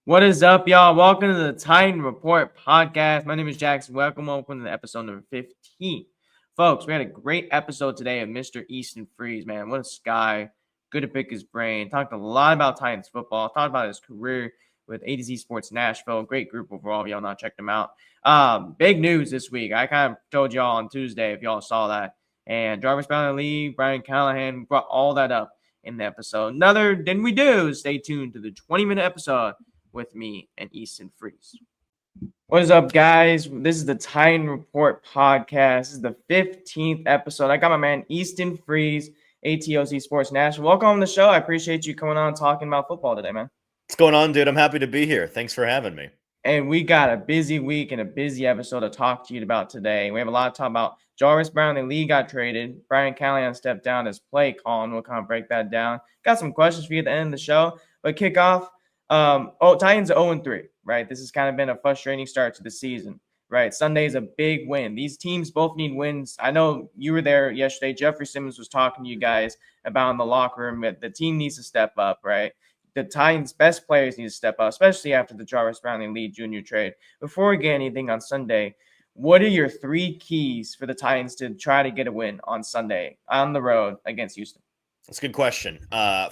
What is up, y'all? Welcome to the Titan Report podcast. My name is Jackson. Welcome to episode number 15. Folks, we had a great episode today of Mr. Easton Freeze, man. What a guy. Good to pick his brain. Talked a lot about Titans football. Talked about his career with ATOZ Sports Nashville. Great group overall. If y'all not checked them out. Big news this week. I kind of told y'all on Tuesday if y'all saw that. And Jarvis Brownlee, Brian Callahan brought all that up in the episode. Than we do. Stay tuned to the 20-minute episode with me and Easton Freeze. What is up, guys? This is the Titan Report podcast. This is the 15th episode. I got my man Easton Freeze, ATOZ Sports Nashville. Welcome on the show. I appreciate you coming on and talking about football today, man. What's going on, dude? I'm happy to be here. Thanks for having me. And we got a busy week and a busy episode to talk to you about today. We have a lot to talk about. Jarvis Brownlee got traded. Brian Callahan stepped down as play calling. We'll kind of break that down. Got some questions for you at the end of the show. But kick off. Titans 0-3, right? This has kind of been a frustrating start to the season, right? Sunday is a big win. These teams both need wins. I know you were there yesterday. Jeffrey Simmons was talking to you guys about in the locker room that the team needs to step up, right? The Titans' best players need to step up, especially after the Jarvis Brownlee Jr. trade. Before we get anything on Sunday, what are your three keys for the Titans to try to get a win on Sunday on the road against Houston? That's a good question.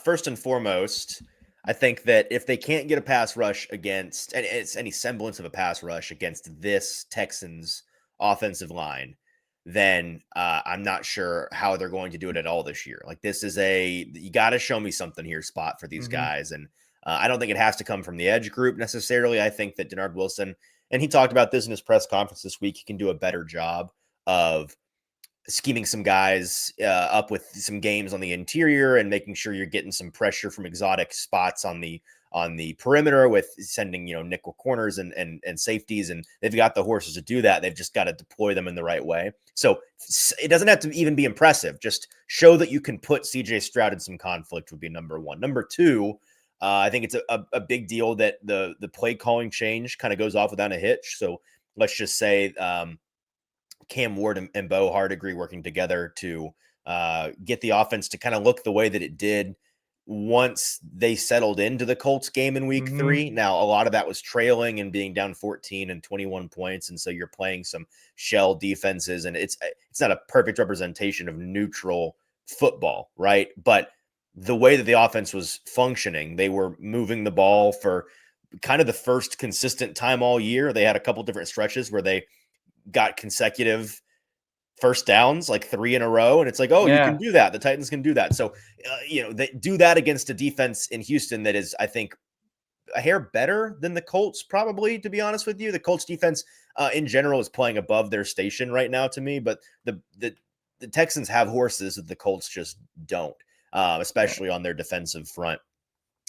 First and foremost, I think that if they can't get a pass rush against, and it's any semblance of a pass rush against this Texans offensive line, then I'm not sure how they're going to do it at all this year. Like, this is you got to show me something here spot for these guys. And I don't think it has to come from the edge group necessarily. I think that Denard Wilson, and he talked about this in his press conference this week, he can do a better job of scheming some guys up with some games on the interior and making sure you're getting some pressure from exotic spots on the perimeter with sending, nickel corners and safeties. And they've got the horses to do that. They've just got to deploy them in the right way. So it doesn't have to even be impressive. Just show that you can put CJ Stroud in some conflict would be number one. Number two, I think it's a big deal that the play calling change kind of goes off without a hitch. So let's just say, Cam Ward and Bo Hardegree working together to get the offense to kind of look the way that it did once they settled into the Colts game in week 3. Now, a lot of that was trailing and being down 14 and 21 points. And so you're playing some shell defenses, and it's not a perfect representation of neutral football, right? But the way that the offense was functioning, they were moving the ball for kind of the first consistent time all year. They had a couple different stretches where they got consecutive first downs, like 3 in a row. And it's like, you can do that. The Titans can do that. So, they do that against a defense in Houston that is, I think, a hair better than the Colts, probably, to be honest with you. The Colts defense in general is playing above their station right now to me, but the Texans have horses that the Colts just don't, especially on their defensive front.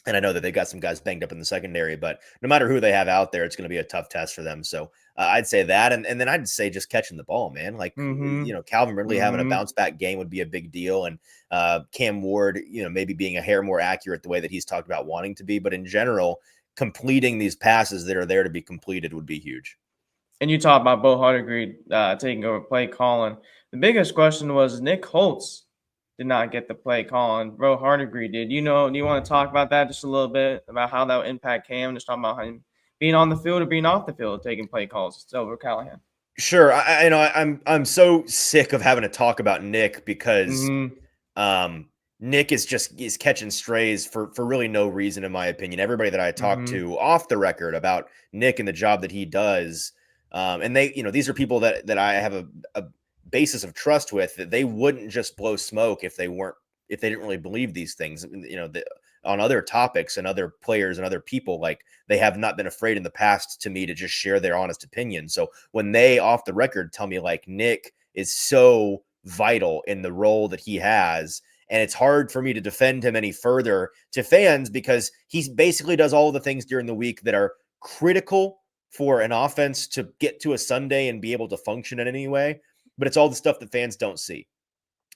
And I know that they got some guys banged up in the secondary, but no matter who they have out there, it's going to be a tough test for them. So I'd say that. And then I'd say just catching the ball, man. Like, Calvin Ridley having a bounce back game would be a big deal. And Cam Ward, maybe being a hair more accurate the way that he's talked about wanting to be. But in general, completing these passes that are there to be completed would be huge. And you talked about Bo Hardegree taking over play calling. The biggest question was Nick Holtz did not get the play calling. Bo Hardegree did. Do you want to talk about that just a little bit, about how that would impact Cam? Just talking about him being on the field or being off the field, taking play calls over Callahan. Sure. I'm so sick of having to talk about Nick because Nick is catching strays for really no reason, in my opinion. Everybody that I talk to off the record about Nick and the job that he does, and they, these are people that I have a basis of trust with, that they wouldn't just blow smoke if they didn't really believe these things, on other topics and other players and other people. Like, they have not been afraid in the past to me to just share their honest opinion. So when they off the record tell me like Nick is so vital in the role that he has, and it's hard for me to defend him any further to fans because he basically does all the things during the week that are critical for an offense to get to a Sunday and be able to function in any way. But it's all the stuff that fans don't see.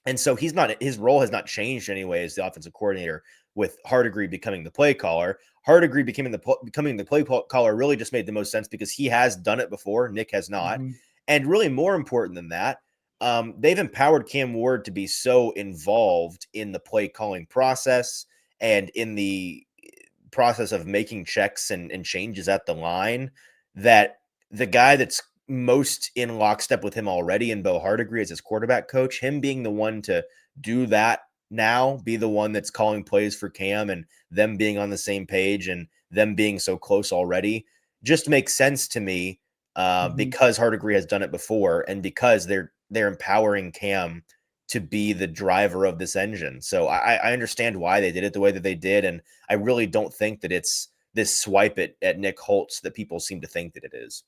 And so his role has not changed anyway as the offensive coordinator, with Hardegree becoming the play caller. Hardegree becoming the play caller really just made the most sense because he has done it before. Nick has not. And really more important than that, they've empowered Cam Ward to be so involved in the play calling process and in the process of making checks and changes at the line, that the guy that's most in lockstep with him already in Bo Hardegree as his quarterback coach, him being the one to do that now, be the one that's calling plays for Cam and them being on the same page and them being so close already, just makes sense to me because Hardegree has done it before and because they're empowering Cam to be the driver of this engine. So I understand why they did it the way that they did. And I really don't think that it's this swipe at Nick Holtz that people seem to think that it is.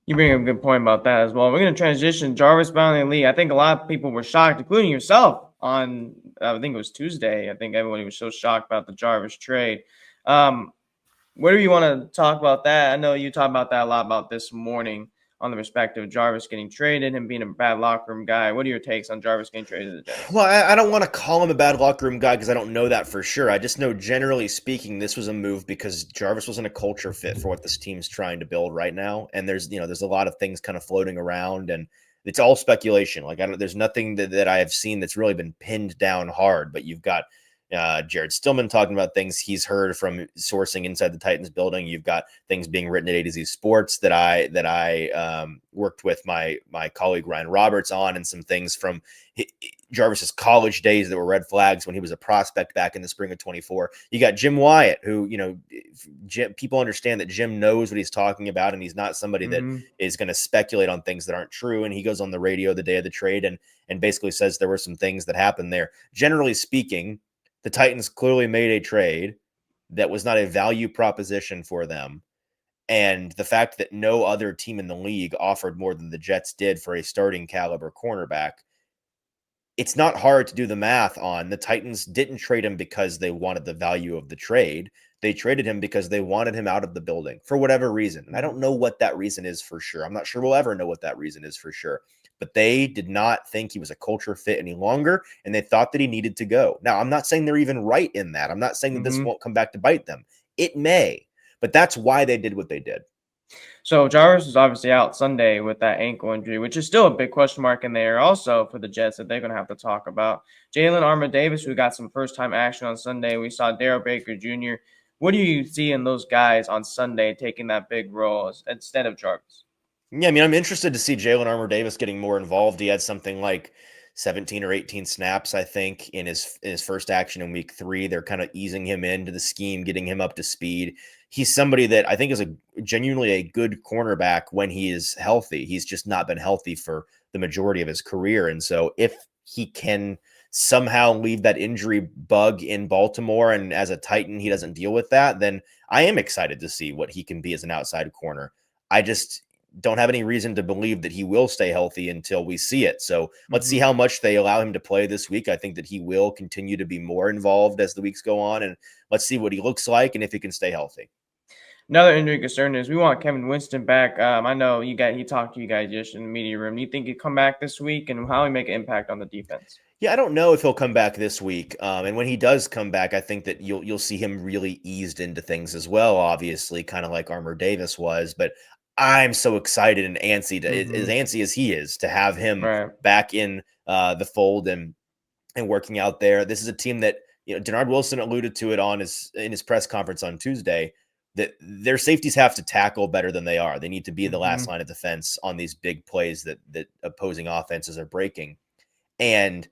You bring up a good point about that as well. We're going to transition Jarvis Brownlee. I think a lot of people were shocked, including yourself, on I think it was Tuesday. I think everybody was so shocked about the Jarvis trade. Where do you want to talk about that? I know you talked about that a lot about this morning on the respect of Jarvis getting traded and being a bad locker room guy. What are your takes on Jarvis getting traded to the Jets? Well, I don't want to call him a bad locker room guy because I don't know that for sure. I just know, generally speaking, this was a move because Jarvis wasn't a culture fit for what this team's trying to build right now. And there's a lot of things kind of floating around, and it's all speculation. Like, there's nothing that I have seen that's really been pinned down hard. But you've got Jared Stillman talking about things he's heard from sourcing inside the Titans building. You've got things being written at ATOZ Sports that I worked with my colleague Ryan Roberts on, and some things from Jarvis's college days that were red flags when he was a prospect back in the spring of 24. You got Jim Wyatt, who, people understand that Jim knows what he's talking about, and he's not somebody that is going to speculate on things that aren't true. And he goes on the radio the day of the trade and basically says there were some things that happened there. Generally speaking, the Titans clearly made a trade that was not a value proposition for them. And the fact that no other team in the league offered more than the Jets did for a starting caliber cornerback, it's not hard to do the math on. The Titans didn't trade him because they wanted the value of the trade. They traded him because they wanted him out of the building for whatever reason. And I don't know what that reason is for sure. I'm not sure we'll ever know what that reason is for sure. But they did not think he was a culture fit any longer, and they thought that he needed to go. Now, I'm not saying they're even right in that. I'm not saying that this won't come back to bite them. It may, but that's why they did what they did. So Jarvis is obviously out Sunday with that ankle injury, which is still a big question mark in there also for the Jets that they're going to have to talk about. Jalen Armour-Davis, who got some first-time action on Sunday. We saw Darrell Baker Jr. What do you see in those guys on Sunday taking that big role instead of Jarvis? Yeah, I mean, I'm interested to see Jalen Armour-Davis getting more involved. He had something like 17 or 18 snaps, I think, in his first action in week 3. They're kind of easing him into the scheme, getting him up to speed. He's somebody that I think is genuinely a good cornerback when he is healthy. He's just not been healthy for the majority of his career. And so if he can somehow leave that injury bug in Baltimore, and as a Titan, he doesn't deal with that, then I am excited to see what he can be as an outside corner. I just don't have any reason to believe that he will stay healthy until we see it. So let's see how much they allow him to play this week. I think that he will continue to be more involved as the weeks go on, and let's see what he looks like and if he can stay healthy. Another injury concern is we want Kevin Winston back. I know he talked to you guys just in the media room. Do you think he'd come back this week, and how he make an impact on the defense? Yeah, I don't know if he'll come back this week. And when he does come back, I think that you'll see him really eased into things as well, obviously, kind of like Armour-Davis was. But I'm so excited and antsy as antsy as he is to have him back in the fold and working out there. This is a team that, Denard Wilson alluded to it in his press conference on Tuesday, that their safeties have to tackle better than they are. They need to be the last line of defense on these big plays that opposing offenses are breaking. And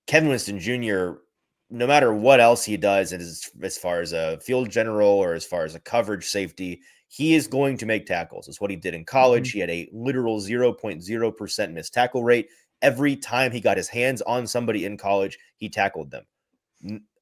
Kevin Winston Jr., no matter what else he does, as far as a field general or as far as a coverage safety, he is going to make tackles. It's what he did in college. He had a literal 0.0% missed tackle rate. Every time he got his hands on somebody in college, he tackled them.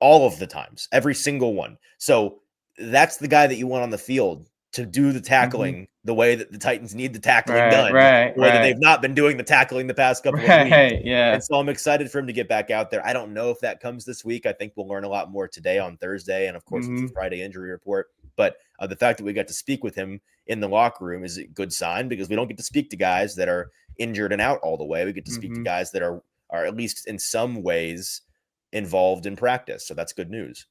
All of the times, every single one. So that's the guy that you want on the field to do the tackling the way that the Titans need the tackling done. The way that they've not been doing the tackling the past couple of weeks. Yeah. And so I'm excited for him to get back out there. I don't know if that comes this week. I think we'll learn a lot more today on Thursday. And of course, it's the Friday injury report. But the fact that we got to speak with him in the locker room is a good sign, because we don't get to speak to guys that are injured and out all the way. We get to speak to guys that are at least in some ways involved in practice. So that's good news.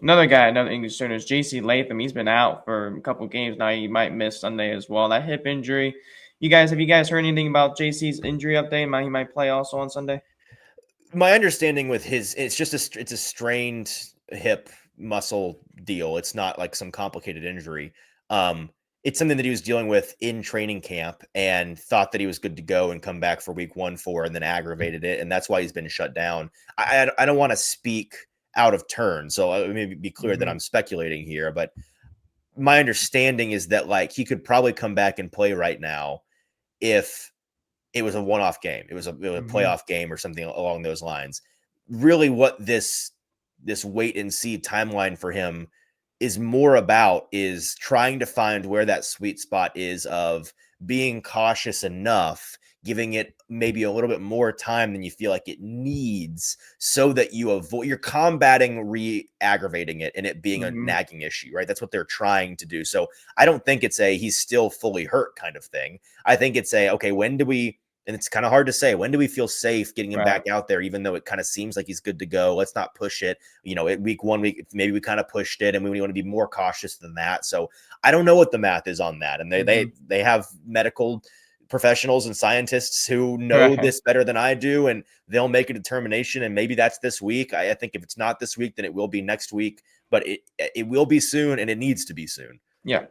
Another English turner is J.C. Latham. He's been out for a couple games now. He might miss Sunday as well. That hip injury. Have you guys heard anything about J.C.'s injury update? He might play also on Sunday. My understanding with it's a strained hip muscle deal. It's not like some complicated injury. It's something that he was dealing with in training camp and thought that he was good to go and come back for week 1 and then aggravated it. And that's why he's been shut down. I don't want to speak out of turn. So let me be clear that I'm speculating here, but my understanding is that like he could probably come back and play right now if it was a one-off game. It was a playoff game or something along those lines. Really what this wait and see timeline for him is more about is trying to find where that sweet spot is of being cautious enough, giving it maybe a little bit more time than you feel like it needs so that you're combating re-aggravating it and it being a nagging issue, right? That's what they're trying to do. So I don't think it's a he's still fully hurt kind of thing. I think it's a, okay, when do we, and it's kind of hard to say, when do we feel safe getting him back out there, even though it kind of seems like he's good to go? Let's not push it. At week 1, maybe we kind of pushed it and we want to be more cautious than that. So I don't know what the math is on that. And they have medical professionals and scientists who know this better than I do, and they'll make a determination. And maybe that's this week. I think if it's not this week, then it will be next week, but it will be soon, and it needs to be soon. Yeah.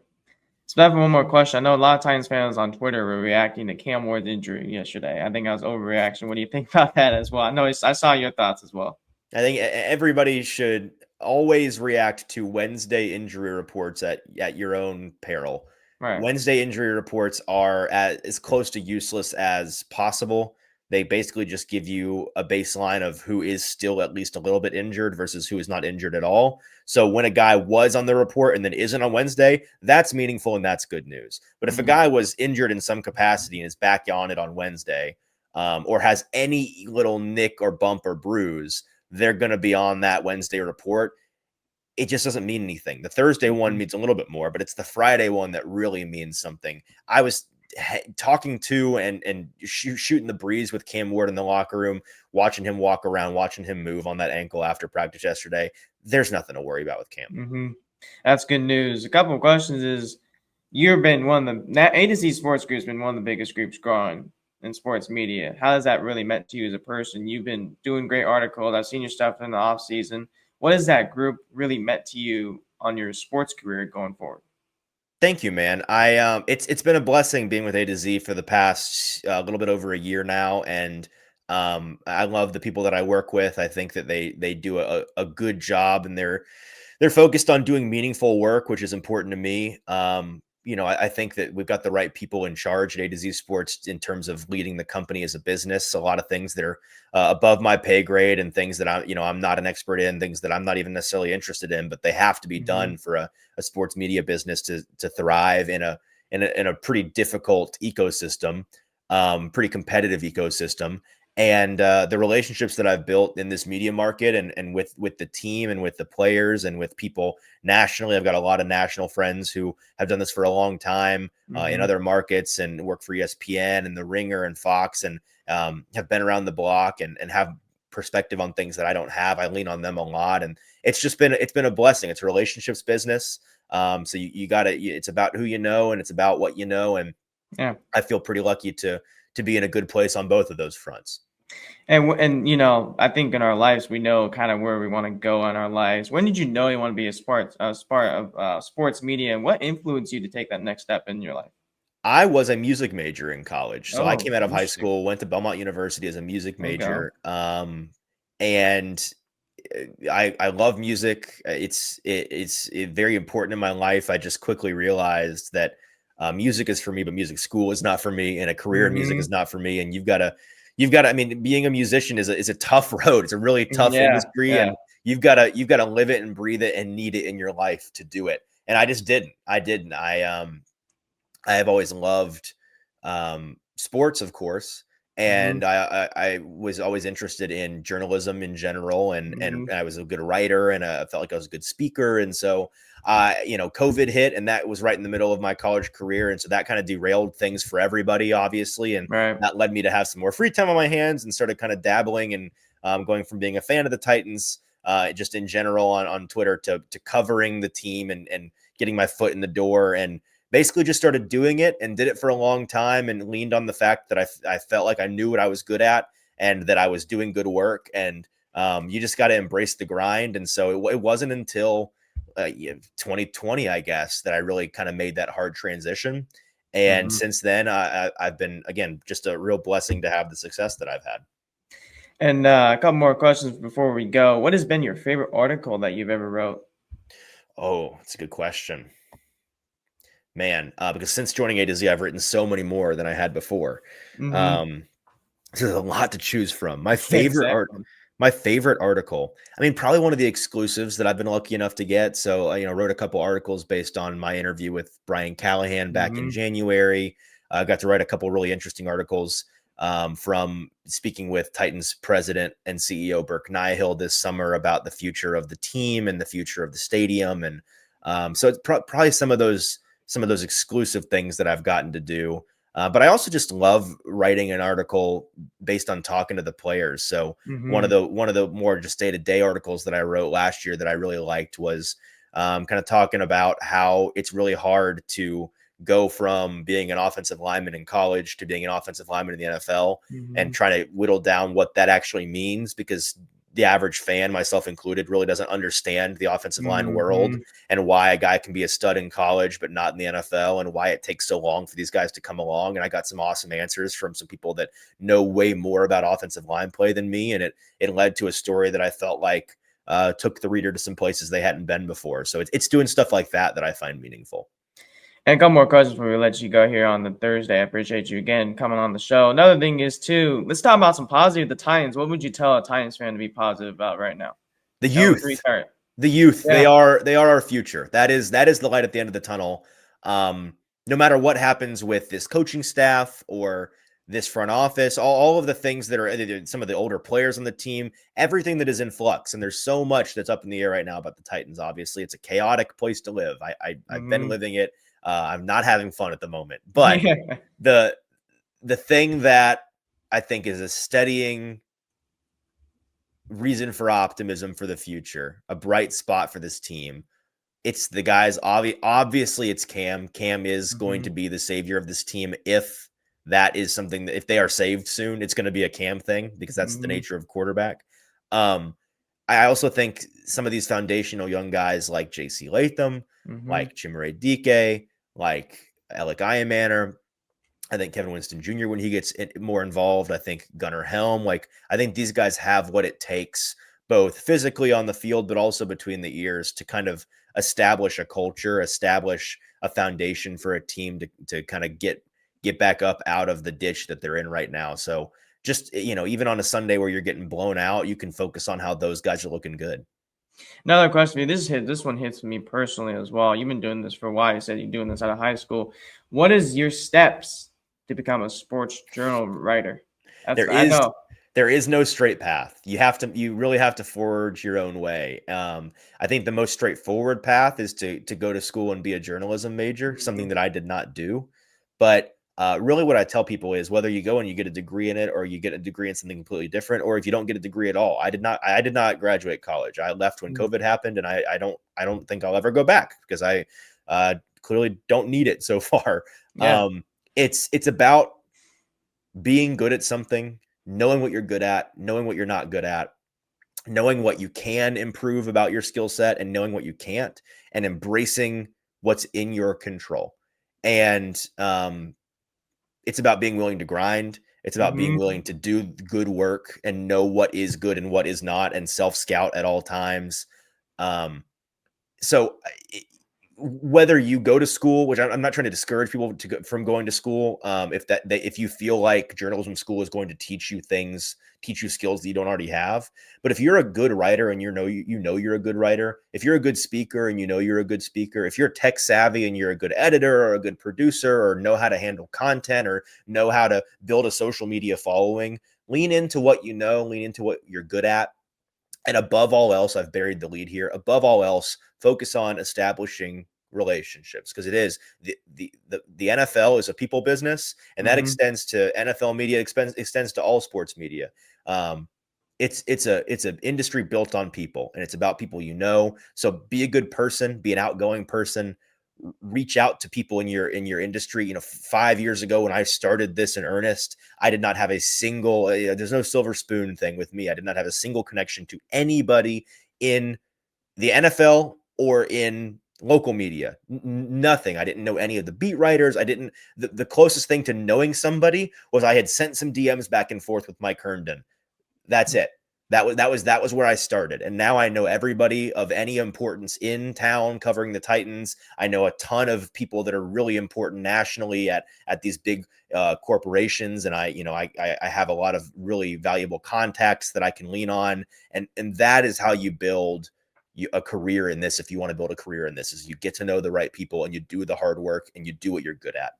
So I have one more question. I know a lot of Titans fans on Twitter were reacting to Cam Ward's injury yesterday. I think that was overreaction. What do you think about that as well? I saw your thoughts as well. I think everybody should always react to Wednesday injury reports at your own peril. Right. Wednesday injury reports are as close to useless as possible. They basically just give you a baseline of who is still at least a little bit injured versus who is not injured at all. So when a guy was on the report and then isn't on Wednesday, that's meaningful and that's good news. But if a guy was injured in some capacity and is back on it on Wednesday, or has any little nick or bump or bruise, they're going to be on that Wednesday report. It just doesn't mean anything. The Thursday one means a little bit more, but it's the Friday one that really means something. I was talking to and shooting the breeze with Cam Ward in the locker room, watching him walk around, watching him move on that ankle after practice yesterday. There's nothing to worry about with Cam. That's good news. A couple of questions is, you've been one of the ATOZ Sports Group's been one of the biggest groups growing in sports media. How has that really meant to you as a person? You've been doing great articles. I've seen your stuff in the off season. What has that group really meant to you on your sports career going forward? Thank you, man. It's been a blessing being with ATOZ for the past little bit over a year now, and I love the people that I work with. I think that they do a good job, and they're focused on doing meaningful work, which is important to me. I think that we've got the right people in charge at ATOZ Sports in terms of leading the company as a business. A lot of things that are above my pay grade and things that I'm not an expert in, things that I'm not even necessarily interested in, but they have to be done for a sports media business to thrive in a pretty difficult ecosystem, pretty competitive ecosystem. And the relationships that I've built in this media market and with the team and with the players and with people nationally, I've got a lot of national friends who have done this for a long time in other markets and work for ESPN and The Ringer and Fox and have been around the block and have perspective on things that I don't have. I lean on them a lot, and it's been a blessing. It's a relationships business. So you gotta, it's about who you know and it's about what you know. And I feel pretty lucky to be in a good place on both of those fronts. And I think in our lives, we know kind of where we want to go in our lives. When did you know you want to be a part of sports media, and what influenced you to take that next step in your life? I was a music major in college. So I came out of high school, went to Belmont University as a music major. And I love music. It's very important in my life. I just quickly realized that music is for me, but music school is not for me, and a career in music is not for me. And you've got to, I mean, being a musician is a tough road. It's a really tough industry, and you've got to live it and breathe it and need it in your life to do it. And I just didn't. I have always loved sports, of course. And I was always interested in journalism in general, and I was a good writer, and I felt like I was a good speaker. And so, COVID hit, and that was right in the middle of my college career. And so that kind of derailed things for everybody, obviously. And that led me to have some more free time on my hands and started kind of dabbling and going from being a fan of the Titans, just in general on Twitter to covering the team and getting my foot in the door, and basically just started doing it and did it for a long time and leaned on the fact that I felt like I knew what I was good at and that I was doing good work. And You just got to embrace the grind. And so it wasn't until 2020, I guess, that I really kind of made that hard transition. And Mhm. since then, I've been, again, just a real blessing to have the success that I've had. And a couple more questions before we go. What has been your favorite article that you've ever wrote? Oh, that's a good question, man. Because since joining A to Z, I've written so many more than I had before. Mhm. Um, so there's a lot to choose from. Exactly. My favorite article. I mean, probably one of the exclusives that I've been lucky enough to get. So, wrote a couple articles based on my interview with Brian Callahan back in Mhm. January. I got to write a couple really interesting articles from speaking with Titans president and CEO Burke Nihill this summer about the future of the team and the future of the stadium. And so it's probably some of those exclusive things that I've gotten to do. But I also just love writing an article based on talking to the players. So one of Mhm. the more just day-to-day articles that I wrote last year that I really liked was kind of talking about how it's really hard to go from being an offensive lineman in college to being an offensive lineman in the NFL, and Mhm. trying to whittle down what that actually means, because the average fan, myself included, really doesn't understand the offensive line world Mhm. and why a guy can be a stud in college but not in the NFL, and why it takes so long for these guys to come along. And I got some awesome answers from some people that know way more about offensive line play than me, and it led to a story that I felt like took the reader to some places they hadn't been before. So it's doing stuff like that that I find meaningful. And a couple more questions before we let you go here on the Thursday. I appreciate you again coming on the show. Another thing is too, let's talk about some positive. The Titans. What would you tell a Titans fan to be positive about right now? The And let's youth, restart. the youth, Yeah. they are our future. That is the light at the end of the tunnel. No matter what happens with this coaching staff or this front office, all of the things that are some of the older players on the team, everything that is in flux. And there's so much that's up in the air right now about the Titans. Obviously, it's a chaotic place to live. I've been Mhm. living it. I'm not having fun at the moment, but Yeah. the the thing that I think is a steadying reason for optimism for the future, a bright spot for this team. It's the guys. Obviously, it's Cam. Cam is going to Mhm. be the savior of this team. If that is something that, if they are saved soon, it's going to be a Cam thing, because that's the Mhm. nature of quarterback. Um, I also think some of these foundational young guys like J.C. Latham, Mhm. like Chimere Dike, like Alec Ironmanner, I think Kevin Winston Jr., when he gets more involved, I think Gunnar Helm, like, I think these guys have what it takes, both physically on the field, but also between the ears, to kind of establish a culture, establish a foundation for a team to kind of get back up out of the ditch that they're in right now. So just, even on a Sunday where you're getting blown out, you can focus on how those guys are looking good. Another question for you. This one hits me personally as well. You've been doing this for a while. You said you're doing this out of high school. What is your steps to become a sports journal writer? That's There I is know. there is no straight path. You really have to forge your own way. I think the most straightforward path is to go to school and be a journalism major, something Mhm. that I did not do. But really, what I tell people is, whether you go and you get a degree in it, or you get a degree in something completely different, or if you don't get a degree at all. I did not graduate college. I left when Mm. COVID happened, and I don't think I'll ever go back, because I clearly don't need it so far. Yeah. Um, it's about being good at something, knowing what you're good at, knowing what you're not good at, knowing what you can improve about your skill set, and knowing what you can't, and embracing what's in your control. And it's about being willing to grind. It's about being Mhm. willing to do good work and know what is good and what is not, and self scout at all times. Um, so whether you go to school, which I'm not trying to discourage people from going to school, if you feel like journalism school is going to teach you things, teach you skills that you don't already have. But if you're a good writer and you know you're a good writer, if you're a good speaker and you know you're a good speaker, if you're tech savvy and you're a good editor or a good producer, or know how to handle content, or know how to build a social media following, lean into what you know, lean into what you're good at. And above all else, I've buried the lead here. Above all else, focus on establishing relationships, because it is the NFL is a people business, and that Mhm. extends to NFL media, extends to all sports media. Um, it's an industry built on people, and it's about people you know. So be a good person, be an outgoing person, reach out to people in your industry. 5 years ago when I started this in earnest, I did not have a single there's no silver spoon thing with me. I did not have a single connection to anybody in the NFL or in local media. Nothing. I didn't know any of the beat writers. I didn't. The closest thing to knowing somebody was I had sent some DMs back and forth with Mike Herndon. That's it. That was where I started. And now I know everybody of any importance in town covering the Titans. I know a ton of people that are really important nationally at these big corporations. And I have a lot of really valuable contacts that I can lean on. And that is how you build a career in this. If you want to build a career in this, is you get to know the right people and you do the hard work and you do what you're good at.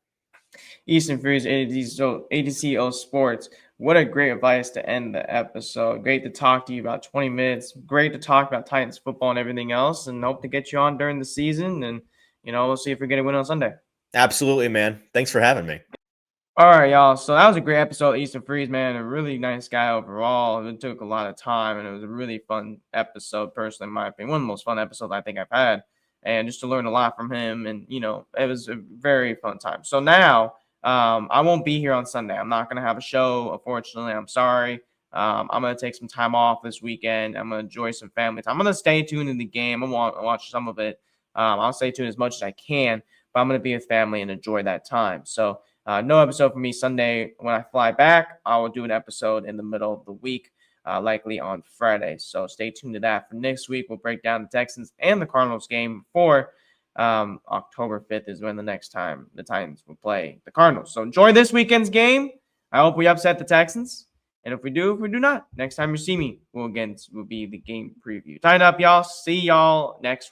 Easton Freeze, ATOZ Sports. What a great advice to end the episode. Great to talk to you about 20 minutes. Great to talk about Titans football and everything else, and hope to get you on during the season. And, we'll see if we get a win on Sunday. Absolutely, man. Thanks for having me. All right, y'all. So that was a great episode. Easton Freeze, man, a really nice guy overall. It took a lot of time, and it was a really fun episode, personally, in my opinion. One of the most fun episodes I think I've had. And just to learn a lot from him. And, it was a very fun time. So now I won't be here on Sunday. I'm not going to have a show, unfortunately. I'm sorry. I'm going to take some time off this weekend. I'm going to enjoy some family time. I'm going to stay tuned in the game. I'm going to watch some of it. I'll stay tuned as much as I can. But I'm going to be with family and enjoy that time. So no episode for me Sunday. When I fly back, I will do an episode in the middle of the week. Likely on Friday. So stay tuned to that. For next week, we'll break down the Texans and the Cardinals game for October 5th is when the next time the Titans will play the Cardinals. So enjoy this weekend's game. I hope we upset the Texans. And if we do not, next time you see me, will be the game preview. Tighten up, y'all. See y'all next week.